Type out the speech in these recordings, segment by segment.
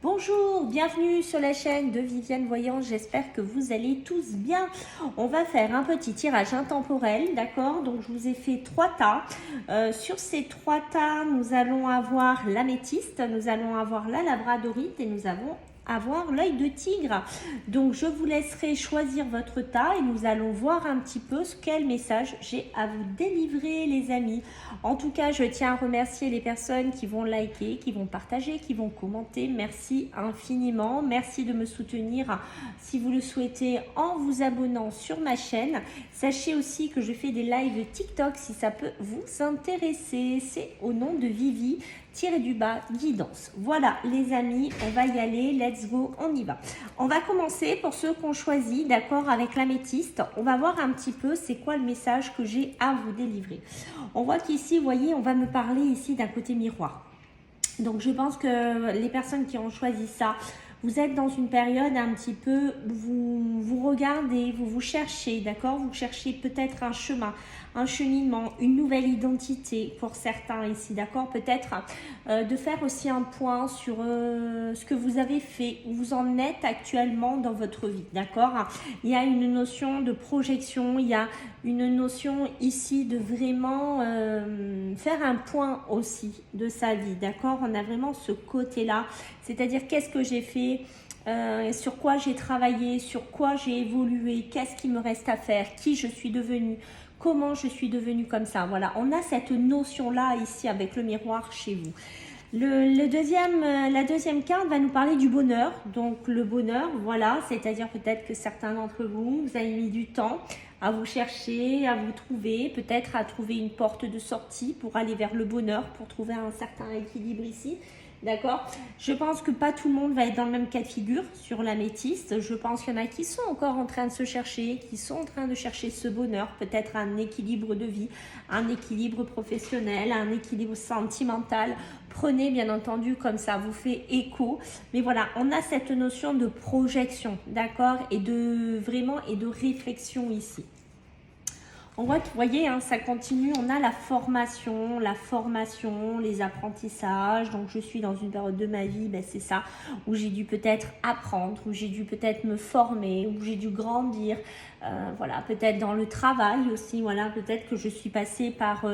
Bonjour, bienvenue sur la chaîne de Viviane Voyance, j'espère que vous allez tous bien. On va faire un petit tirage intemporel, d'accord? Donc je vous ai fait 3 tas. Sur ces 3 tas, nous allons avoir l'améthyste, nous allons avoir la labradorite et nous allons avoir l'œil de tigre. Donc je vous laisserai choisir votre tas et nous allons voir un petit peu quel message j'ai à vous délivrer, les amis. En tout cas, je tiens à remercier les personnes qui vont liker, qui vont partager, qui vont commenter. Merci infiniment. Merci de me soutenir si vous le souhaitez en vous abonnant sur ma chaîne. Sachez aussi que je fais des lives TikTok si ça peut vous intéresser. C'est au nom de Vivi Guidance. Voilà les amis, on va y aller, let's go, on y va. On va commencer pour ceux qu'on choisit, d'accord, avec l'améthyste. On va voir un petit peu c'est quoi le message que j'ai à vous délivrer. On voit qu'ici, vous voyez, on va me parler ici d'un côté miroir. Donc je pense que les personnes qui ont choisi ça, vous êtes dans une période un petit peu, vous regardez, vous cherchez, d'accord? Vous cherchez peut-être un chemin, un cheminement, une nouvelle identité pour certains ici, d'accord? Peut-être de faire aussi un point sur ce que vous avez fait, où vous en êtes actuellement dans votre vie, d'accord? Il y a une notion de projection, il y a une notion ici de vraiment faire un point aussi de sa vie, d'accord? On a vraiment ce côté-là, c'est-à-dire qu'est-ce que j'ai fait, sur quoi j'ai travaillé, sur quoi j'ai évolué, qu'est-ce qui me reste à faire, qui je suis devenue, comment je suis devenue comme ça. Voilà, on a cette notion-là ici avec le miroir chez vous. La deuxième carte va nous parler du bonheur. Donc le bonheur, voilà, c'est-à-dire peut-être que certains d'entre vous, vous avez mis du temps à vous chercher, à vous trouver, peut-être à trouver une porte de sortie pour aller vers le bonheur, pour trouver un certain équilibre ici. D'accord? Je pense que pas tout le monde va être dans le même cas de figure sur l'améthyste. Je pense qu'il y en a qui sont encore en train de se chercher, qui sont en train de chercher ce bonheur, peut-être un équilibre de vie, un équilibre professionnel, un équilibre sentimental. Prenez bien entendu comme ça vous fait écho. Mais voilà, on a cette notion de projection, d'accord? Et de réflexion ici. On voit que, vous voyez, hein, ça continue, on a la formation, les apprentissages. Donc, je suis dans une période de ma vie, ben, c'est ça, où j'ai dû peut-être apprendre, où j'ai dû peut-être me former, où j'ai dû grandir. Voilà, peut-être dans le travail aussi, voilà, peut-être que je suis passée par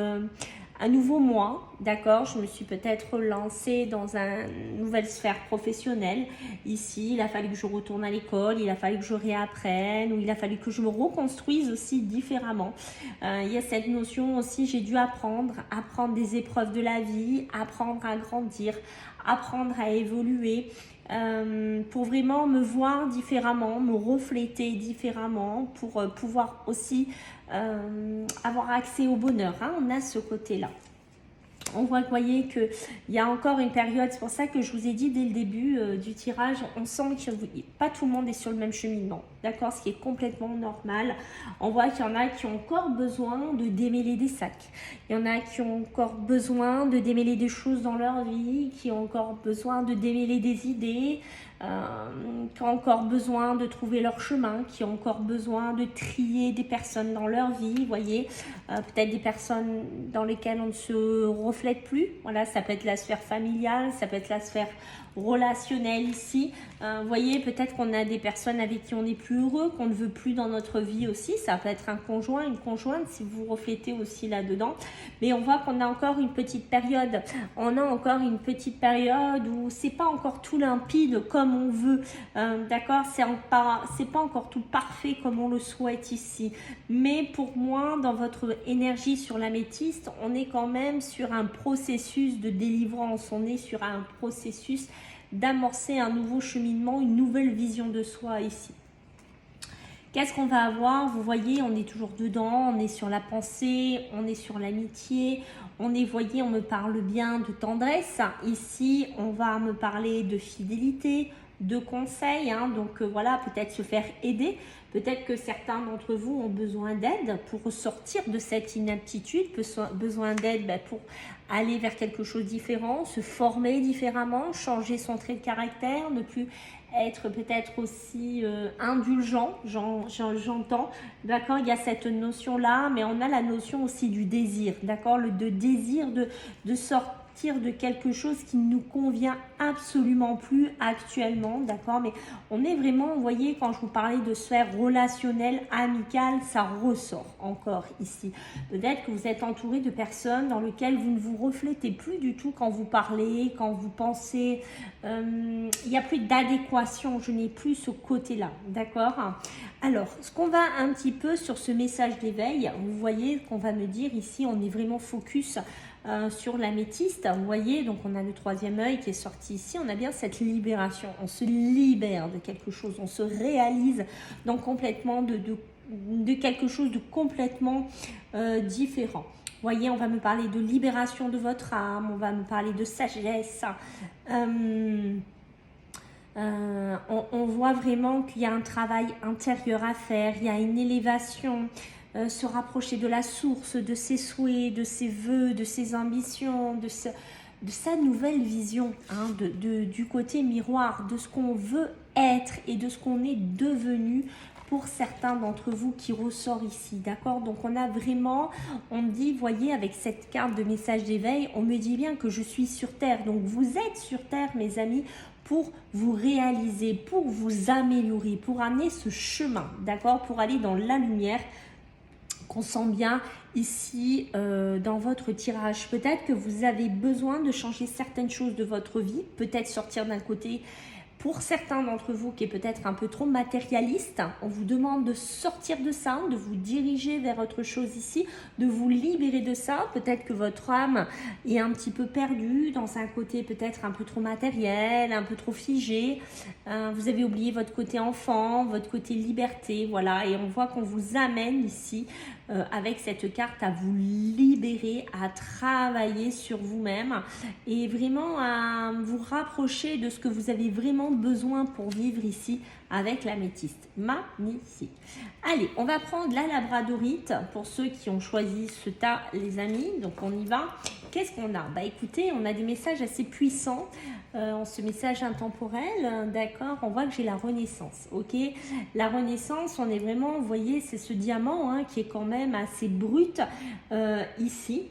un nouveau moi, d'accord? Je me suis peut-être lancée dans une nouvelle sphère professionnelle. Ici, il a fallu que je retourne à l'école, il a fallu que je réapprenne, ou il a fallu que je me reconstruise aussi différemment. Il y a cette notion aussi, j'ai dû apprendre des épreuves de la vie, apprendre à grandir, apprendre à évoluer. Pour vraiment me voir différemment, me refléter différemment, pour pouvoir aussi avoir accès au bonheur. Hein, on a ce côté-là. On voit, vous voyez, qu'il y a encore une période, c'est pour ça que je vous ai dit dès le début du tirage, on sent que pas tout le monde est sur le même cheminement, d'accord, ce qui est complètement normal. On voit qu'il y en a qui ont encore besoin de démêler des sacs, il y en a qui ont encore besoin de démêler des choses dans leur vie, qui ont encore besoin de démêler des idées, qui ont encore besoin de trouver leur chemin, qui ont encore besoin de trier des personnes dans leur vie, vous voyez, peut-être des personnes dans lesquelles on ne se reflète plus. Voilà, ça peut être la sphère familiale, ça peut être la sphère relationnelle ici. Vous voyez, peut-être qu'on a des personnes avec qui on n'est plus heureux, qu'on ne veut plus dans notre vie aussi. Ça peut être un conjoint, une conjointe, si vous reflétez aussi là-dedans. Mais on voit qu'on a encore une petite période. On a encore une petite période où c'est pas encore tout limpide comme on veut. D'accord, c'est pas encore tout parfait comme on le souhaite ici. Mais pour moi, dans votre énergie sur l'améthyste, on est quand même sur un processus de délivrance. On est sur un processus d'amorcer un nouveau cheminement, une nouvelle vision de soi ici. Qu'est-ce qu'on va avoir? Vous voyez, on est toujours dedans, on est sur la pensée, on est sur l'amitié, on est, voyez, on me parle bien de tendresse. Ici, on va me parler de fidélité, de conseils, hein. Donc voilà, peut-être se faire aider. Peut-être que certains d'entre vous ont besoin d'aide pour sortir de cette inaptitude, besoin d'aide pour aller vers quelque chose de différent, se former différemment, changer son trait de caractère, ne plus être peut-être aussi indulgent, j'entends, d'accord, il y a cette notion-là, mais on a la notion aussi du désir, d'accord, le désir de sortir sortir de quelque chose qui ne nous convient absolument plus actuellement, d'accord? Mais on est vraiment, vous voyez, quand je vous parlais de sphère relationnelle, amicale, ça ressort encore ici. Peut-être que vous êtes entouré de personnes dans lesquelles vous ne vous reflétez plus du tout quand vous parlez, quand vous pensez. Il n'y a plus d'adéquation, je n'ai plus ce côté-là, d'accord? Alors, ce qu'on va un petit peu sur ce message d'éveil, vous voyez qu'on va me dire ici, on est vraiment focus sur l'améthyste, vous voyez, donc on a le troisième œil qui est sorti ici, on a bien cette libération, on se libère de quelque chose, on se réalise dans complètement de quelque chose de complètement différent. Vous voyez, on va me parler de libération de votre âme, on va me parler de sagesse. On voit vraiment qu'il y a un travail intérieur à faire, il y a une élévation, se rapprocher de la source, de ses souhaits, de ses vœux, de ses ambitions, de sa nouvelle vision, hein, du côté miroir, de ce qu'on veut être et de ce qu'on est devenu pour certains d'entre vous qui ressort ici, d'accord? Donc on a vraiment, on dit, voyez, avec cette carte de message d'éveil, on me dit bien que je suis sur Terre. Donc vous êtes sur Terre, mes amis, pour vous réaliser, pour vous améliorer, pour amener ce chemin, d'accord? Pour aller dans la lumière qu'on sent bien ici dans votre tirage. Peut-être que vous avez besoin de changer certaines choses de votre vie, peut-être sortir d'un côté. Pour certains d'entre vous qui est peut-être un peu trop matérialiste, on vous demande de sortir de ça, de vous diriger vers autre chose ici, de vous libérer de ça. Peut-être que votre âme est un petit peu perdue dans un côté peut-être un peu trop matériel, un peu trop figé. Vous avez oublié votre côté enfant, votre côté liberté, voilà. Et on voit qu'on vous amène ici avec cette carte à vous libérer, à travailler sur vous-même et vraiment à vous rapprocher de ce que vous avez vraiment besoin pour vivre ici avec l'améthyste. Magnifique. Allez, on va prendre la labradorite pour ceux qui ont choisi ce tas, les amis. Donc on y va. Qu'est-ce qu'on a? Bah écoutez, on a des messages assez puissants. Ce message intemporel, d'accord, on voit que j'ai la renaissance, ok. La renaissance, on est vraiment, vous voyez, c'est ce diamant hein, qui est quand même assez brut ici.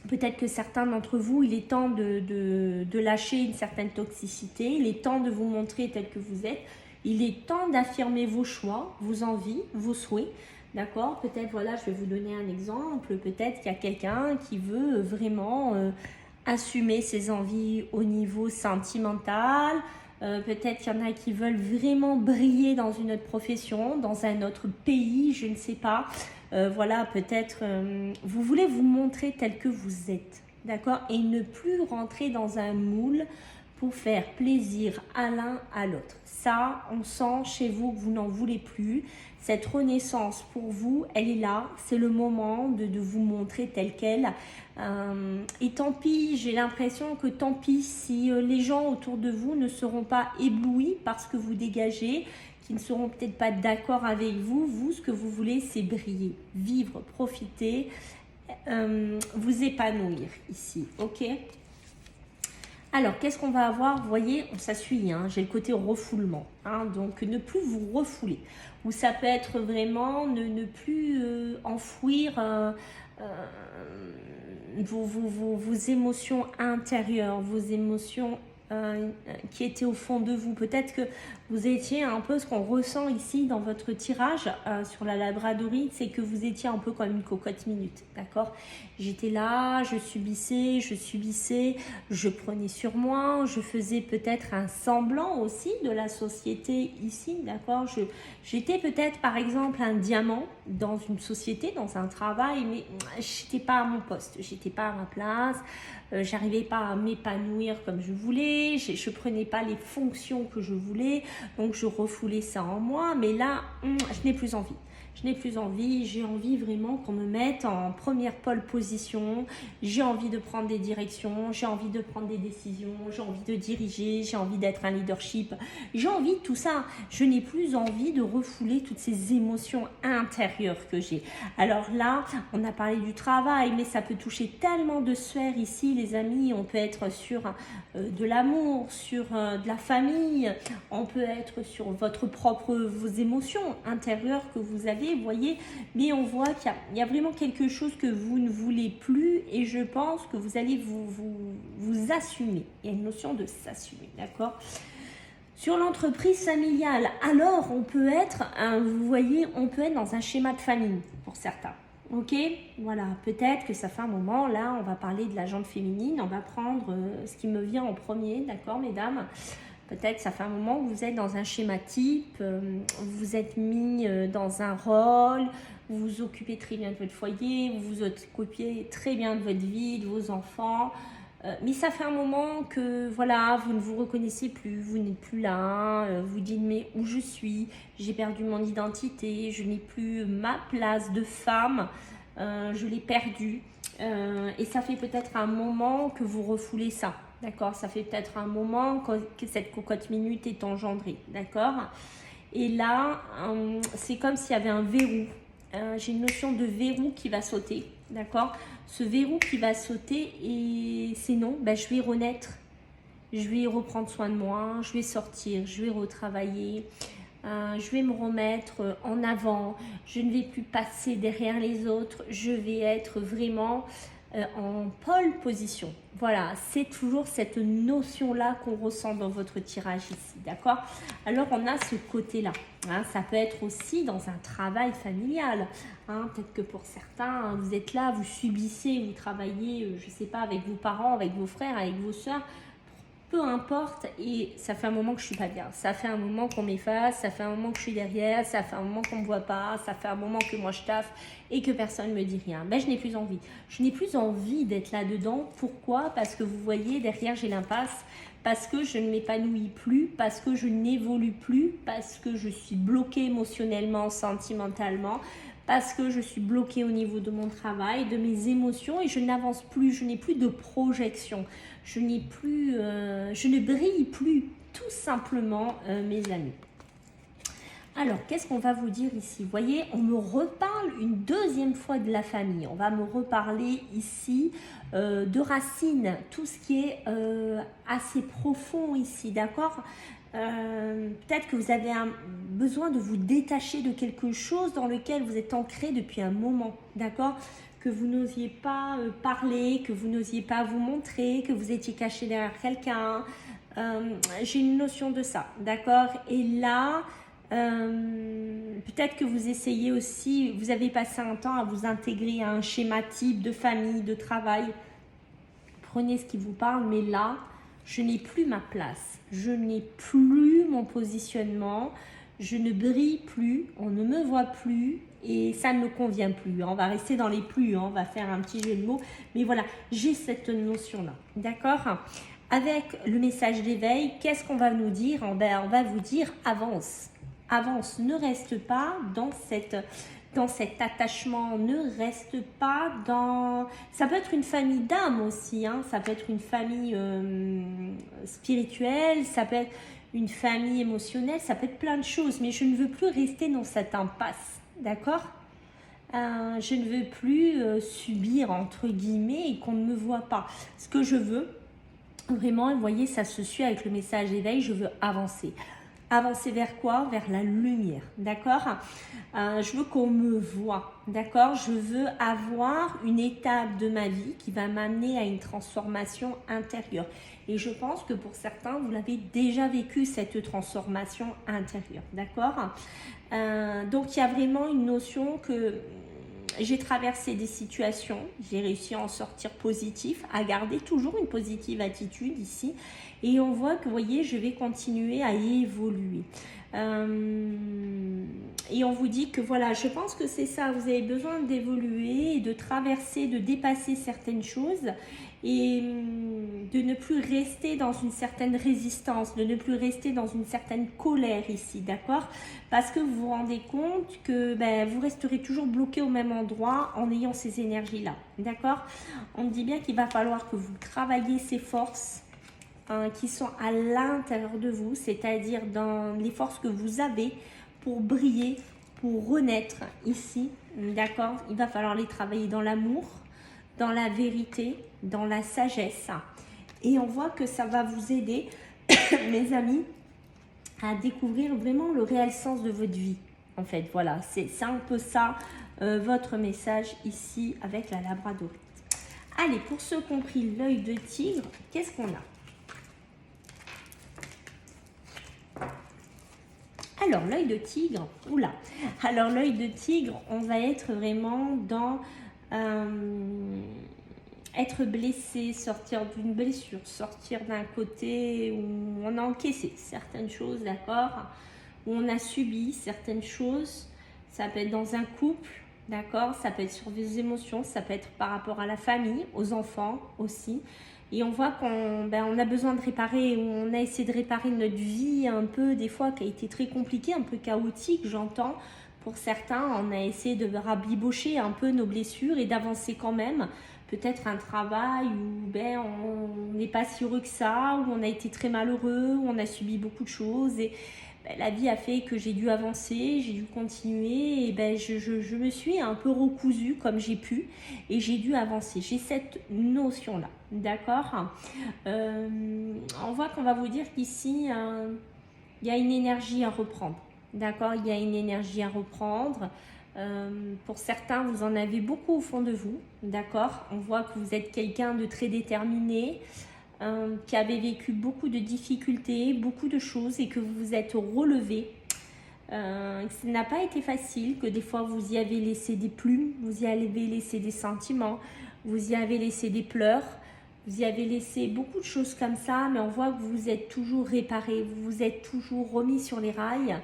Peut-être que certains d'entre vous, il est temps de lâcher une certaine toxicité, il est temps de vous montrer tel que vous êtes, il est temps d'affirmer vos choix, vos envies, vos souhaits. D'accord? Peut-être, voilà, je vais vous donner un exemple. Peut-être qu'il y a quelqu'un qui veut vraiment assumer ses envies au niveau sentimental. Peut-être qu'il y en a qui veulent vraiment briller dans une autre profession, dans un autre pays, je ne sais pas. Voilà, peut-être vous voulez vous montrer tel que vous êtes. D'accord? Et ne plus rentrer dans un moule pour faire plaisir à l'un à l'autre. Ça, on sent chez vous que vous n'en voulez plus. Cette renaissance pour vous, elle est là. C'est le moment de vous montrer tel quel. Et tant pis, j'ai l'impression que tant pis si les gens autour de vous ne seront pas éblouis par ce que vous dégagez, qui ne seront peut-être pas d'accord avec vous. Vous, ce que vous voulez, c'est briller, vivre, profiter, vous épanouir ici, ok? Alors, qu'est-ce qu'on va avoir? Vous voyez, ça suit, hein, j'ai le côté refoulement. Hein, donc, ne plus vous refouler. Ou ça peut être vraiment ne plus enfouir vos émotions intérieures, vos émotions qui étaient au fond de vous. Peut-être que vous étiez un peu, ce qu'on ressent ici dans votre tirage sur la labradorite, c'est que vous étiez un peu comme une cocotte minute, d'accord? J'étais là, je subissais, je prenais sur moi, je faisais peut-être un semblant aussi de la société ici, d'accord? J'étais peut-être par exemple un diamant dans une société, dans un travail, mais je n'étais pas à mon poste, j'étais pas à ma place, j'arrivais pas à m'épanouir comme je voulais, je prenais pas les fonctions que je voulais, donc je refoulais ça en moi, mais là, je n'ai plus envie. Je n'ai plus envie, j'ai envie vraiment qu'on me mette en première pole position, j'ai envie de prendre des directions, j'ai envie de prendre des décisions, j'ai envie de diriger, j'ai envie d'être un leadership, j'ai envie de tout ça. Je n'ai plus envie de refouler toutes ces émotions intérieures que j'ai. Alors là, on a parlé du travail, mais ça peut toucher tellement de sphères ici, les amis. On peut être sur de l'amour, sur de la famille, on peut être sur vos émotions intérieures que vous avez savez, vous voyez, mais on voit qu'il y a vraiment quelque chose que vous ne voulez plus et je pense que vous allez vous assumer. Il y a une notion de s'assumer, d'accord? Sur l'entreprise familiale, alors on peut être, vous voyez, on peut être dans un schéma de famille pour certains. Ok, voilà, peut-être que ça fait un moment, là, on va parler de la jante féminine, on va prendre ce qui me vient en premier, d'accord, mesdames? Peut-être ça fait un moment que vous êtes dans un schéma type, vous vous êtes mis dans un rôle, vous vous occupez très bien de votre foyer, vous vous occupez très bien de votre vie, de vos enfants, mais ça fait un moment que voilà, vous ne vous reconnaissez plus, vous n'êtes plus là, vous dites mais où je suis, j'ai perdu mon identité, je n'ai plus ma place de femme, je l'ai perdue. Et ça fait peut-être un moment que vous refoulez ça, d'accord? Ça fait peut-être un moment que cette cocotte minute est engendrée, d'accord? Et là, c'est comme s'il y avait un verrou. J'ai une notion de verrou qui va sauter, d'accord? Ce verrou qui va sauter et c'est non, ben, je vais renaître, je vais reprendre soin de moi, je vais sortir, je vais retravailler, je vais me remettre en avant, je ne vais plus passer derrière les autres, je vais être vraiment en pole position. Voilà, c'est toujours cette notion-là qu'on ressent dans votre tirage ici, d'accord? Alors, on a ce côté-là. Hein, ça peut être aussi dans un travail familial. Hein, peut-être que pour certains, vous êtes là, vous subissez, vous travaillez, je ne sais pas, avec vos parents, avec vos frères, avec vos soeurs. Peu importe, et ça fait un moment que je suis pas bien, ça fait un moment qu'on m'efface, ça fait un moment que je suis derrière, ça fait un moment qu'on me voit pas, ça fait un moment que moi je taffe et que personne ne me dit rien. Ben, je n'ai plus envie. Je n'ai plus envie d'être là-dedans. Pourquoi? Parce que vous voyez, derrière j'ai l'impasse, parce que je ne m'épanouis plus, parce que je n'évolue plus, parce que je suis bloquée émotionnellement, sentimentalement, parce que je suis bloquée au niveau de mon travail, de mes émotions et je n'avance plus, je n'ai plus de projection, je ne brille plus, tout simplement, mes amis. Alors, qu'est-ce qu'on va vous dire ici? Vous voyez, on me reparle une deuxième fois de la famille. On va me reparler ici de racines, tout ce qui est assez profond ici, d'accord? Peut-être que vous avez besoin de vous détacher de quelque chose dans lequel vous êtes ancré depuis un moment, d'accord? Que vous n'osiez pas parler, que vous n'osiez pas vous montrer, que vous étiez caché derrière quelqu'un. J'ai une notion de ça, d'accord? Et là, peut-être que vous essayez aussi, vous avez passé un temps à vous intégrer à un schéma type de famille, de travail. Prenez ce qui vous parle, mais là, je n'ai plus ma place, je n'ai plus mon positionnement, je ne brille plus, on ne me voit plus et ça ne me convient plus. On va rester dans les plus, on va faire un petit jeu de mots, mais voilà, j'ai cette notion-là, d'accord? Avec le message d'éveil, qu'est-ce qu'on va nous dire? On va vous dire avance, avance, ne reste pas dans cet attachement, ne reste pas dans... Ça peut être une famille d'âme aussi, hein. Ça peut être une famille spirituelle, ça peut être une famille émotionnelle, ça peut être plein de choses, mais je ne veux plus rester dans cette impasse, d'accord? Je ne veux plus subir, entre guillemets, et qu'on ne me voit pas. Ce que je veux, vraiment, vous voyez, ça se suit avec le message d'éveil, je veux avancer. Avancer vers quoi? Vers la lumière, d'accord? Je veux qu'on me voie, d'accord? Je veux avoir une étape de ma vie qui va m'amener à une transformation intérieure. Et je pense que pour certains, vous l'avez déjà vécu, cette transformation intérieure, d'accord? Donc, il y a vraiment une notion que j'ai traversé des situations, j'ai réussi à en sortir positif, à garder toujours une positive attitude ici. Et on voit que, vous voyez, je vais continuer à évoluer. Et on vous dit que voilà, je pense que c'est ça, vous avez besoin d'évoluer, de traverser, de dépasser certaines choses et de ne plus rester dans une certaine résistance, de ne plus rester dans une certaine colère ici, d'accord? Parce que vous vous rendez compte que vous resterez toujours bloqué au même endroit en ayant ces énergies-là, d'accord? On me dit bien qu'il va falloir que vous travailliez ces forces qui sont à l'intérieur de vous, c'est-à-dire dans les forces que vous avez pour briller, pour renaître ici, d'accord? Il va falloir les travailler dans l'amour, dans la vérité, dans la sagesse. Et on voit que ça va vous aider, mes amis, à découvrir vraiment le réel sens de votre vie, en fait. Voilà, c'est un peu ça votre message ici avec la labradorite. Allez, pour ceux qui ont pris l'œil de tigre, qu'est-ce qu'on a? Alors, l'œil de tigre, oula, alors l'œil de tigre, on va être vraiment dans être blessé, sortir d'une blessure, sortir d'un côté où on a encaissé certaines choses, d'accord, où on a subi certaines choses. Ça peut être dans un couple, d'accord, ça peut être sur des émotions, ça peut être par rapport à la famille, aux enfants aussi. Et on voit qu'on on a besoin de réparer, on a essayé de réparer notre vie un peu, des fois, qui a été très compliquée, un peu chaotique, j'entends. Pour certains, on a essayé de rabibocher un peu nos blessures et d'avancer quand même. Peut-être un travail où on n'est pas si heureux que ça, où on a été très malheureux, où on a subi beaucoup de choses. Et la vie a fait que j'ai dû avancer, j'ai dû continuer. Et je me suis un peu recousue comme j'ai pu et j'ai dû avancer. J'ai cette notion-là, d'accord. On voit qu'on va vous dire qu'ici, il y a une énergie à reprendre. D'accord, il y a une énergie à reprendre. Pour certains, vous en avez beaucoup au fond de vous. D'accord, on voit que vous êtes quelqu'un de très déterminé, qui avait vécu beaucoup de difficultés, beaucoup de choses et que vous vous êtes relevé. Ça n'a pas été facile, que des fois vous y avez laissé des plumes, vous y avez laissé des sentiments, vous y avez laissé des pleurs. Vous y avez laissé beaucoup de choses comme ça, mais on voit que vous vous êtes toujours réparé, vous vous êtes toujours remis sur les rails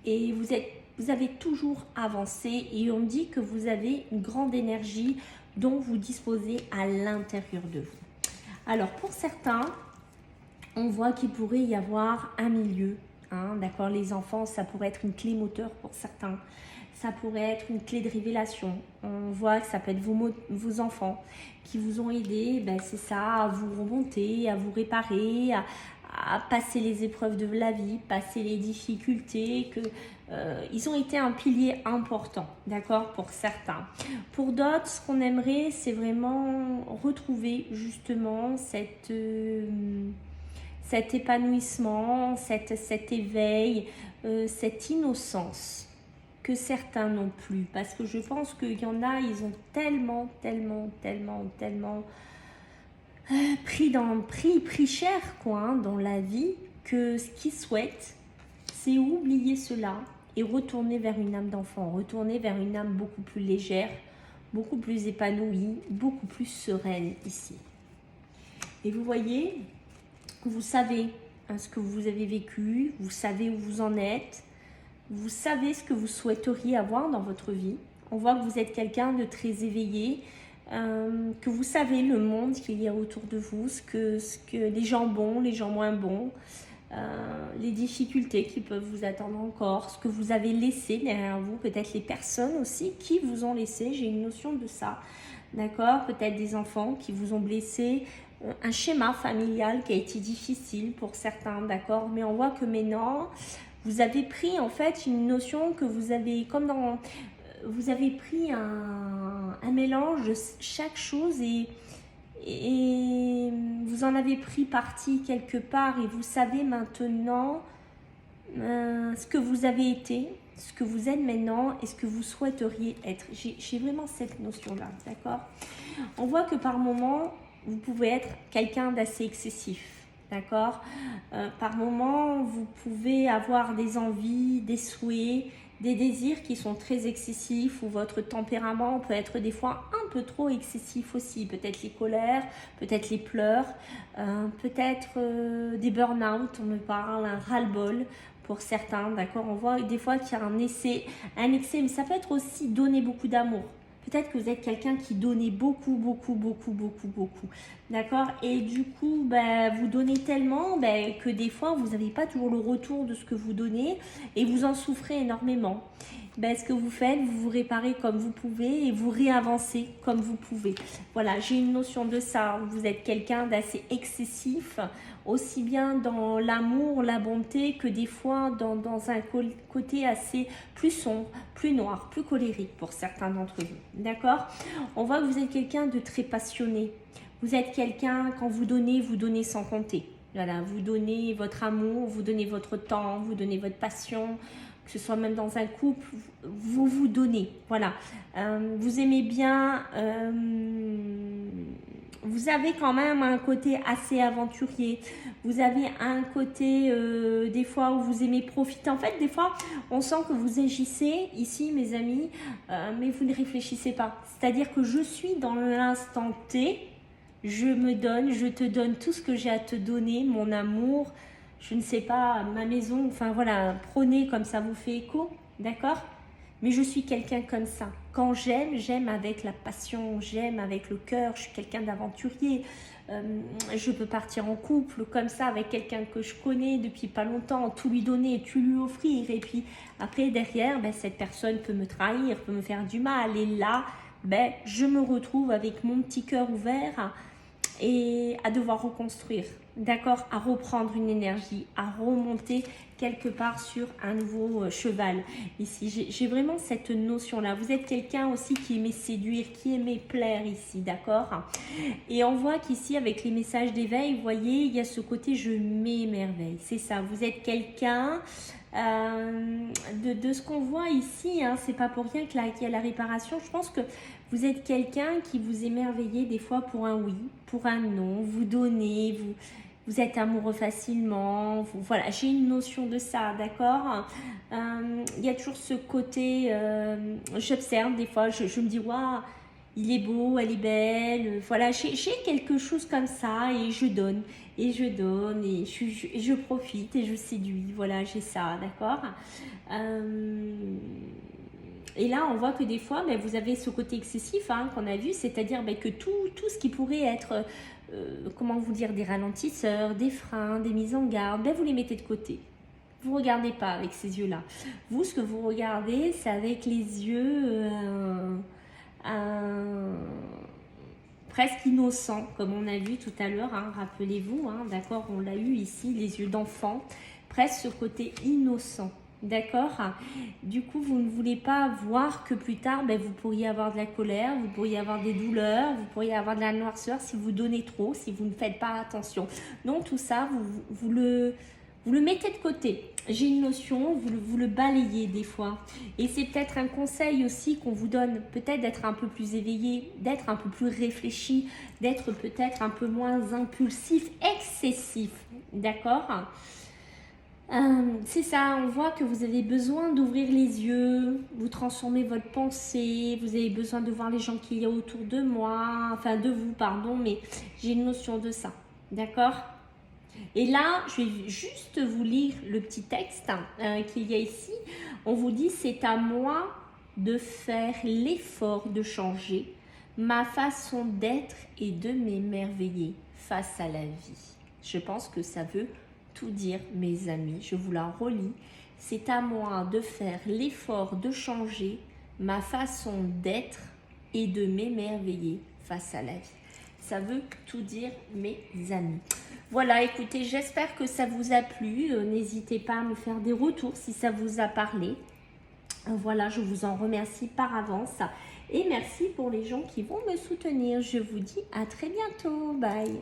et vous avez toujours avancé et on dit que vous avez une grande énergie dont vous disposez à l'intérieur de vous. Alors pour certains, on voit qu'il pourrait y avoir un milieu, hein, d'accord, les enfants, ça pourrait être une clé moteur pour certains. Ça pourrait être une clé de révélation. On voit que ça peut être vos enfants qui vous ont aidé, c'est ça, à vous remonter, à vous réparer, à passer les épreuves de la vie, passer les difficultés, ils ont été un pilier important, d'accord, pour certains. Pour d'autres, ce qu'on aimerait, c'est vraiment retrouver justement cet épanouissement, cet éveil, cette innocence que certains n'ont plus. Parce que je pense qu'il y en a, ils ont tellement pris cher quoi, hein, dans la vie, que ce qu'ils souhaitent, c'est oublier cela et retourner vers une âme d'enfant, retourner vers une âme beaucoup plus légère, beaucoup plus épanouie, beaucoup plus sereine ici. Et vous voyez, vous savez ce que vous avez vécu, vous savez où vous en êtes, vous savez ce que vous souhaiteriez avoir dans votre vie. On voit que vous êtes quelqu'un de très éveillé, que vous savez le monde qu'il y a autour de vous, ce que les gens bons, les gens moins bons, les difficultés qui peuvent vous attendre encore, ce que vous avez laissé derrière vous, peut-être les personnes aussi qui vous ont laissé, j'ai une notion de ça, d'accord, peut-être des enfants qui vous ont blessé, un schéma familial qui a été difficile pour certains, d'accord, mais on voit que maintenant, vous avez pris en fait une notion que vous avez, comme dans, vous avez pris un mélange de chaque chose et vous en avez pris parti quelque part et vous savez maintenant ce que vous avez été, ce que vous êtes maintenant et ce que vous souhaiteriez être. J'ai vraiment cette notion-là, d'accord? On voit que par moment, vous pouvez être quelqu'un d'assez excessif. D'accord, par moment, vous pouvez avoir des envies, des souhaits, des désirs qui sont très excessifs ou votre tempérament peut être des fois un peu trop excessif aussi. Peut-être les colères, peut-être les pleurs, peut-être des burn-out, on me parle, un ras-le-bol pour certains. D'accord, on voit des fois qu'il y a un excès, mais ça peut être aussi donner beaucoup d'amour. Peut-être que vous êtes quelqu'un qui donnait beaucoup. D'accord? Et du coup, vous donnez tellement que des fois, vous n'avez pas toujours le retour de ce que vous donnez et vous en souffrez énormément. Ce que vous faites, vous vous réparez comme vous pouvez et vous réavancez comme vous pouvez. Voilà, j'ai une notion de ça. Vous êtes quelqu'un d'assez excessif, aussi bien dans l'amour, la bonté, que des fois dans un côté assez plus sombre, plus noir, plus colérique pour certains d'entre vous. D'accord? On voit que vous êtes quelqu'un de très passionné. Vous êtes quelqu'un, quand vous donnez sans compter. Voilà, vous donnez votre amour, vous donnez votre temps, vous donnez votre passion, que ce soit même dans un couple, vous vous donnez. Voilà. Vous aimez bien... vous avez quand même un côté assez aventurier. Vous avez un côté, des fois, où vous aimez profiter. En fait, des fois, on sent que vous agissez ici, mes amis, mais vous ne réfléchissez pas. C'est-à-dire que je suis dans l'instant T, je me donne, je te donne tout ce que j'ai à te donner, mon amour, je ne sais pas, ma maison, enfin voilà, prenez comme ça vous fait écho, d'accord? Mais je suis quelqu'un comme ça. Quand j'aime, j'aime avec la passion, j'aime avec le cœur, je suis quelqu'un d'aventurier. Je peux partir en couple comme ça avec quelqu'un que je connais depuis pas longtemps, tout lui donner, tout lui offrir. Et puis après, derrière, ben, cette personne peut me trahir, peut me faire du mal. Et là, ben, je me retrouve avec mon petit cœur ouvert et à devoir reconstruire, d'accord, à reprendre une énergie, à remonter quelque part sur un nouveau cheval. Ici, j'ai vraiment cette notion-là. Vous êtes quelqu'un aussi qui aimait séduire, qui aimait plaire ici, d'accord? Et on voit qu'ici, avec les messages d'éveil, vous voyez, il y a ce côté « je m'émerveille ». C'est ça, vous êtes quelqu'un... de ce qu'on voit ici, hein, c'est pas pour rien qu'il y a la réparation. Je pense que vous êtes quelqu'un qui vous émerveillez des fois pour un oui, pour un non, vous donnez, vous êtes amoureux facilement. Voilà, j'ai une notion de ça, d'accord. Il y a toujours ce côté, j'observe des fois, je me dis, waouh, il est beau, elle est belle. Voilà, j'ai quelque chose comme ça et je donne. Et je donne, et je profite, et je séduis. Voilà, j'ai ça, d'accord. Et là, on voit que des fois, ben, vous avez ce côté excessif hein, qu'on a vu, c'est-à-dire ben, que tout ce qui pourrait être, comment vous dire, des ralentisseurs, des freins, des mises en garde, ben, vous les mettez de côté. Vous ne regardez pas avec ces yeux-là. Vous, ce que vous regardez, c'est avec les yeux... presque innocent, comme on a vu tout à l'heure, hein, rappelez-vous, hein, d'accord, on l'a eu ici, les yeux d'enfant, presque ce côté innocent, d'accord. Du coup, vous ne voulez pas voir que plus tard, ben, vous pourriez avoir de la colère, vous pourriez avoir des douleurs, vous pourriez avoir de la noirceur si vous donnez trop, si vous ne faites pas attention. Donc tout ça, vous le mettez de côté. J'ai une notion, vous le balayez des fois. Et c'est peut-être un conseil aussi qu'on vous donne, peut-être d'être un peu plus éveillé, d'être un peu plus réfléchi, d'être peut-être un peu moins impulsif, excessif. D'accord ? c'est ça, on voit que vous avez besoin d'ouvrir les yeux, vous transformez votre pensée, vous avez besoin de voir les gens qu'il y a autour de moi, enfin de vous, pardon, mais j'ai une notion de ça. D'accord ? Et là, je vais juste vous lire le petit texte qu'il y a ici. On vous dit, c'est à moi de faire l'effort de changer ma façon d'être et de m'émerveiller face à la vie. Je pense que ça veut tout dire, mes amis. Je vous la relis. C'est à moi de faire l'effort de changer ma façon d'être et de m'émerveiller face à la vie. Ça veut tout dire, mes amis. Voilà, écoutez, j'espère que ça vous a plu. N'hésitez pas à me faire des retours si ça vous a parlé. Voilà, je vous en remercie par avance. Et merci pour les gens qui vont me soutenir. Je vous dis à très bientôt. Bye.